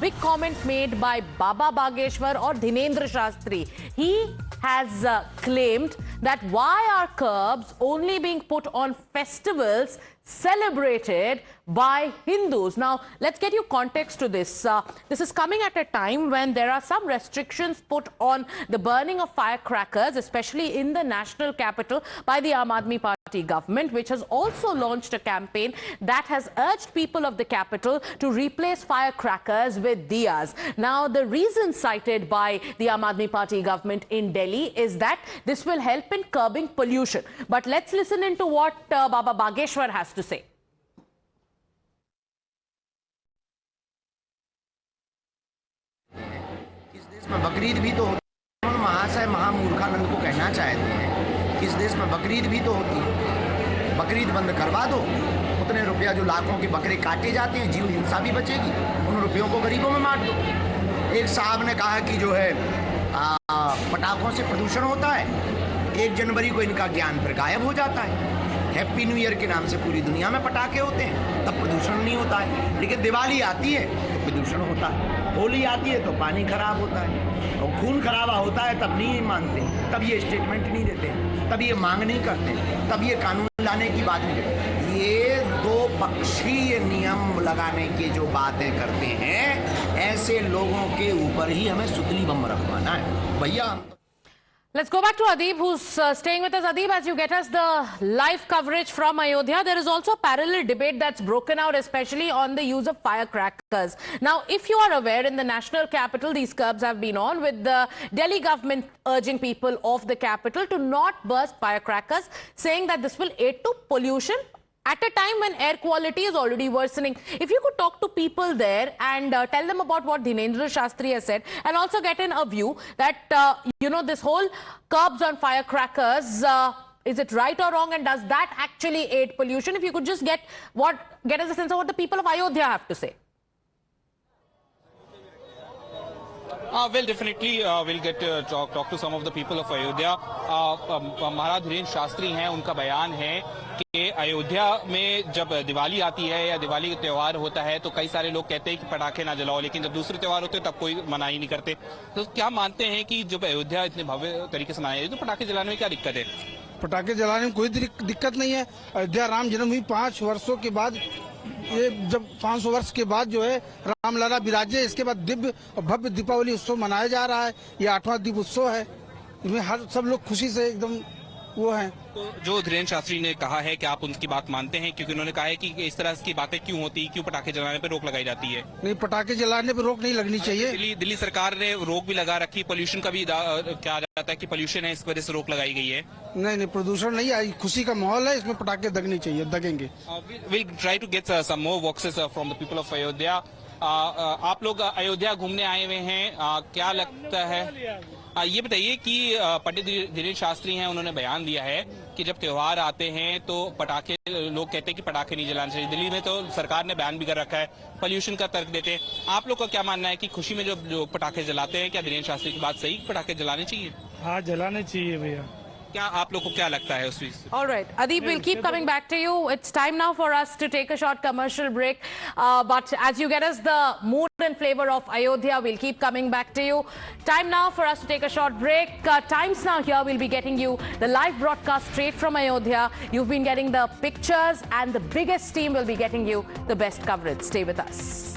big comment made by Baba Bageshwar or Dhinendra Shastri. He has claimed that why are curbs only being put on festivals celebrated by Hindus? Now, let's get you context to this. This is coming at a time when there are some restrictions put on the burning of firecrackers, especially in the national capital, by the Aam Aadmi Party government, which has also launched a campaign that has urged people of the capital to replace firecrackers with diyas. Now, the reason cited by the Aam Aadmi Party government in Delhi is that this will help in curbing pollution. But let's listen into what Baba Bageshwar has to say. इस देश में बकरीद भी तो होती है। महाशय महामूर्खानंद को कहना चाहते हैं कि इस देश में बकरीद भी तो होती है। बकरीद बंद करवा दो, उतने रुपया जो लाखों के बकरे काटे जाते हैं, जीव हिंसा भी बचेगी। उन रुपयों को गरीबों में बांट दो। एक साहब ने कहा कि जो है पटाखों से प्रदूषण होता है। 1 जनवरी को इनका ज्ञान फिर गायब हो जाता है। हैप्पी न्यू ईयर के नाम से पूरी दुनिया में पटाखे होते हैं, तब प्रदूषण नहीं होता है। लेकिन दिवाली आती है तो प्रदूषण होता है, होली आती है तो पानी खराब होता है, और खून खराबा होता है तब नहीं मानते, तब ये स्टेटमेंट नहीं देते, तब ये मांग नहीं करते, तब ये कानून लाने की बात नहीं करते। ये दो पक्षीय नियम लगाने की जो बातें करते हैं, ऐसे लोगों के ऊपर ही हमें सुतली बम रखवाना है भैया। Let's go back to Adib, who's staying with us. Adib, as you get us the live coverage from Ayodhya, there is also a parallel debate that's broken out, especially on the use of firecrackers. Now, if you are aware, in the national capital, these curbs have been on, with the Delhi government urging people of the capital to not burst firecrackers, saying that this will aid to pollution at a time when air quality is already worsening. If you could talk to people there and tell them about what Dhinendra Shastri has said, and also get in a view that, this whole curbs on firecrackers, is it right or wrong, and does that actually aid pollution? If you could just get us a sense of what the people of Ayodhya have to say. Well, definitely we'll get to talk to some of the people of Ayodhya. महाराज धीरेन्द्र शास्त्री हैं, उनका बयान है कि अयोध्या में जब दिवाली आती है या दिवाली का त्यौहार होता है तो कई सारे लोग कहते हैं कि पटाखे ना जलाओ, लेकिन जब दूसरे त्यौहार होते हैं तब कोई मनाही नहीं करते। तो क्या मानते हैं कि जब अयोध्या इतने भव्य तरीके से मनाया जाए तो पटाखे जलाने में क्या दिक्कत है? पटाखे जलाने में कोई दिक्कत नहीं है। अयोध्या राम जन्मभूमि 5 वर्षों के बाद, ये जब 500 वर्ष के बाद जो है रामलला विराजे, इसके बाद दिव्य और भव्य दीपावली उत्सव मनाया जा रहा है। ये 8वां दीप उत्सव है, इसमें सब लोग खुशी से एकदम वो हैं। तो जो धीरेन्द्र शास्त्री ने कहा है कि आप उनकी बात मानते हैं, क्योंकि उन्होंने कहा है कि इस तरह की बातें क्यों होती, क्यों पटाखे जलाने पर रोक लगाई जाती है? नहीं, पटाखे जलाने पर रोक नहीं लगनी चाहिए। दिल्ली सरकार ने रोक भी लगा रखी, पोल्यूशन का भी कहा जाता है कि पोल्यूशन है, इस वजह से रोक लगाई गई है। नहीं, प्रदूषण नहीं है, खुशी का माहौल है, इसमें पटाखे दगने चाहिए, दगेंगे। We'll try to get some more voices from the people of Ayodhya. आप लोग अयोध्या घूमने आए हुए हैं, क्या लगता है? ये बताइए कि पंडित धीरेन्द्र शास्त्री हैं, उन्होंने बयान दिया है कि जब त्योहार आते हैं तो पटाखे, लोग कहते हैं कि पटाखे नहीं जलाने चाहिए। दिल्ली में तो सरकार ने बैन भी कर रखा है, पोल्यूशन का तर्क देते हैं। आप लोग का क्या मानना है कि खुशी में जो पटाखे जलाते हैं, क्या धीरेन्द्र शास्त्री की बात सही, पटाखे जलाने चाहिए? हाँ, जलाने चाहिए भैया। क्या आप लोग को क्या लगता है उस चीज? All right, Adib, we'll keep coming back to you. It's time now for us to take a short commercial break. But as you get us the mood and flavor of Ayodhya, we'll keep coming back to you. Time now for us to take a short break. Times Now here, we'll be getting you the live broadcast straight from Ayodhya. You've been getting the pictures, and the biggest team will be getting you the best coverage. Stay with us.